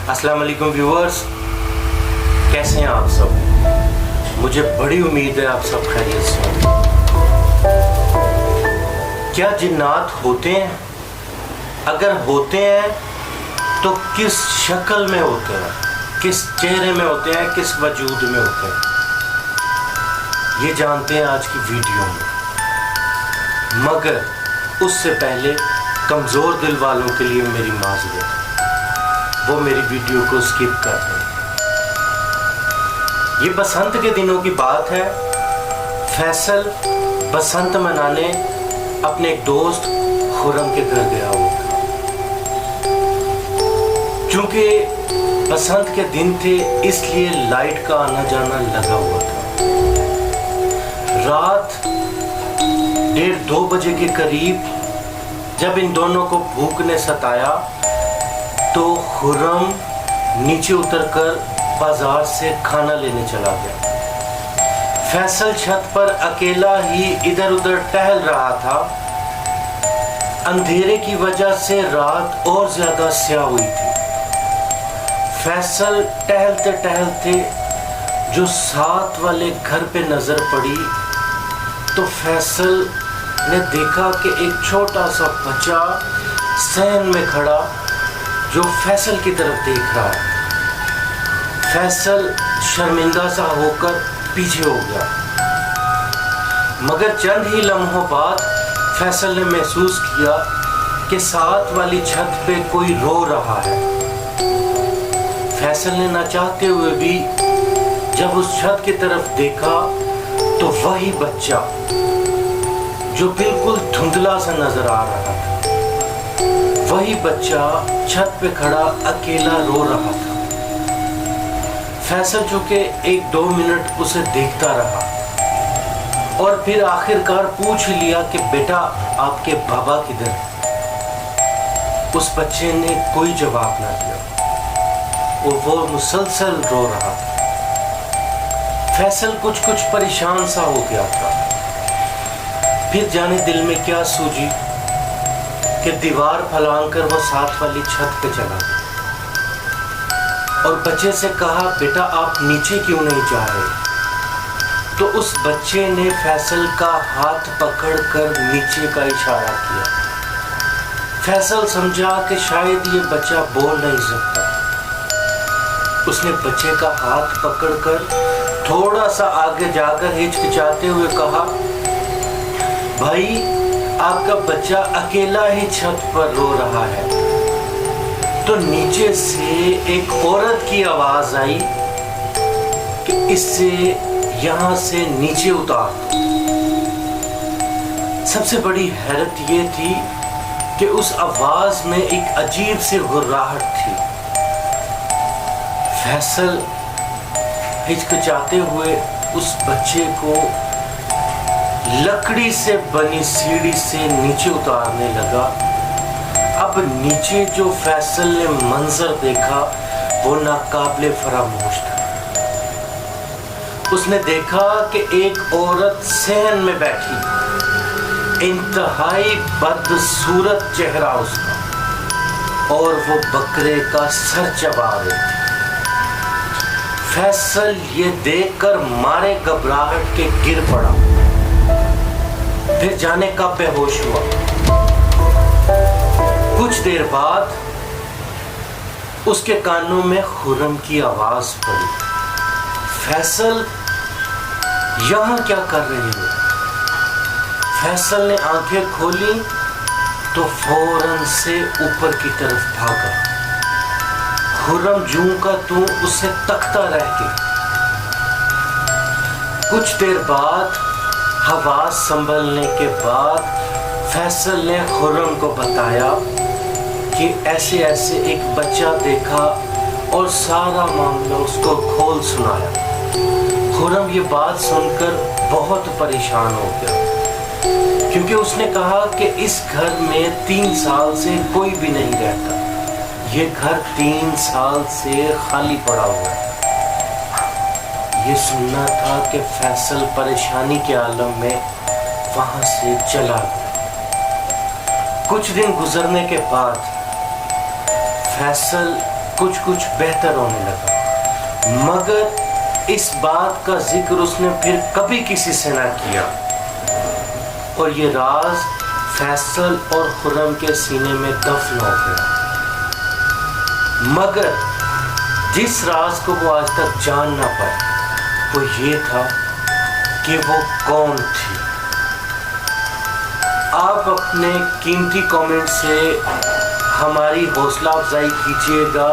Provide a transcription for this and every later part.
अस्सलाम वालेकुम व्यूअर्स, कैसे हैं आप सब। मुझे बड़ी उम्मीद है आप सब खैरियत से हैं। क्या जिन्नात होते हैं? अगर होते हैं तो किस शक्ल में होते हैं, किस चेहरे में होते हैं, किस वजूद में होते हैं, ये जानते हैं आज की वीडियो में। मगर उससे पहले कमज़ोर दिल वालों के लिए मेरी माज़रत, वो मेरी वीडियो को स्किप कर दें। ये बसंत के दिनों की बात है। फैसल बसंत मनाने अपने एक दोस्त खुर्रम के घर गया हुआ था। चूँकि बसंत के दिन थे इसलिए लाइट का आना जाना लगा हुआ था। रात 1:30-2 बजे के करीब जब इन दोनों को भूख ने सताया तो खुर्रम नीचे उतरकर बाजार से खाना लेने चला गया। फैसल छत पर अकेला ही इधर उधर टहल रहा था। अंधेरे की वजह से रात और ज्यादा स्याह हुई थी। फैसल टहलते टहलते जो साथ वाले घर पे नजर पड़ी तो फैसल ने देखा कि एक छोटा सा बच्चा सहन में खड़ा जो फैसल की तरफ देख रहा है। फैसल शर्मिंदा सा होकर पीछे हो गया, मगर चंद ही लम्हों बाद फैसल ने महसूस किया कि साथ वाली छत पे कोई रो रहा है। फैसल ने ना चाहते हुए भी जब उस छत की तरफ देखा तो वही बच्चा जो बिल्कुल धुंधला सा नजर आ रहा था, वही बच्चा छत पे खड़ा अकेला रो रहा था। फैसल चूंकि 1-2 मिनट उसे देखता रहा और फिर आखिरकार पूछ लिया कि बेटा आपके बाबा किधर है। उस बच्चे ने कोई जवाब ना दिया और वो मुसलसल रो रहा था। फैसल कुछ परेशान सा हो गया था। फिर जाने दिल में क्या सूझी कि दीवार फलांग कर वो साथ वाली छत पे चला गया और बच्चे से कहा बेटा आप नीचे क्यों नहीं जा रहे। तो उस बच्चे ने फैसल का हाथ पकड़कर नीचे का इशारा किया। फैसल समझा कि शायद ये बच्चा बोल नहीं सकता। उसने बच्चे का हाथ पकड़कर थोड़ा सा आगे जाकर हिचकिचाते हुए कहा भाई आपका बच्चा अकेला ही छत पर रो रहा है। तो नीचे से एक औरत की आवाज आई कि इससे यहां से नीचे उतार दो। सबसे बड़ी हैरत ये थी कि उस आवाज में एक अजीब सी गुर्राहट थी। फैसल हिचकिचाते हुए उस बच्चे को लकड़ी से बनी सीढ़ी से नीचे उतारने लगा। अब नीचे जो फैसल ने मंजर देखा वो नाकाबिले फरामोश था। उसने देखा कि एक औरत सहन में बैठी, इंतहाई बदसूरत चेहरा उसका, और वो बकरे का सर चबा रही थी। फैसल ये देखकर मारे घबराहट के गिर पड़ा, फिर जाने कब बेहोश हुआ। कुछ देर बाद उसके कानों में खुर्रम की आवाज पड़ी, फैसल यहां क्या कर रही हो। फैसल ने आंखें खोली तो फौरन से ऊपर की तरफ भागा। खुर्रम जूं का तू उसे तकता रह गया। कुछ देर बाद हवास संभलने के बाद फैसल ने खुर्रम को बताया कि ऐसे ऐसे एक बच्चा देखा और सारा मामला उसको खोल सुनाया। खुर्रम ये बात सुनकर बहुत परेशान हो गया, क्योंकि उसने कहा कि इस घर में 3 साल से कोई भी नहीं रहता। ये घर 3 साल से खाली पड़ा हुआ है। ये सुनना था कि फैसल परेशानी के आलम में वहां से चला गया। कुछ दिन गुजरने के बाद फैसल کچھ کچھ بہتر ہونے لگا، مگر اس بات کا ذکر اس نے پھر کبھی کسی سے نہ کیا، اور یہ راز فیصل اور خرم کے سینے میں دفن ہو گیا۔ مگر جس راز کو وہ آج تک جان نہ پائے وہ یہ تھا کہ وہ کون تھی۔ آپ اپنے قیمتی کامنٹ سے ہماری حوصلہ افزائی کیجیے گا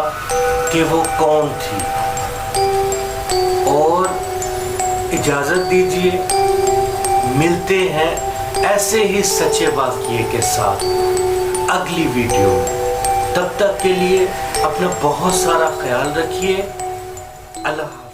کہ وہ کون تھی، اور اجازت دیجیے ملتے ہیں ایسے ہی سچے واقعے کے ساتھ اگلی ویڈیو میں۔ تب تک کے لیے اپنا بہت سارا خیال رکھیے۔ اللہ حافظ۔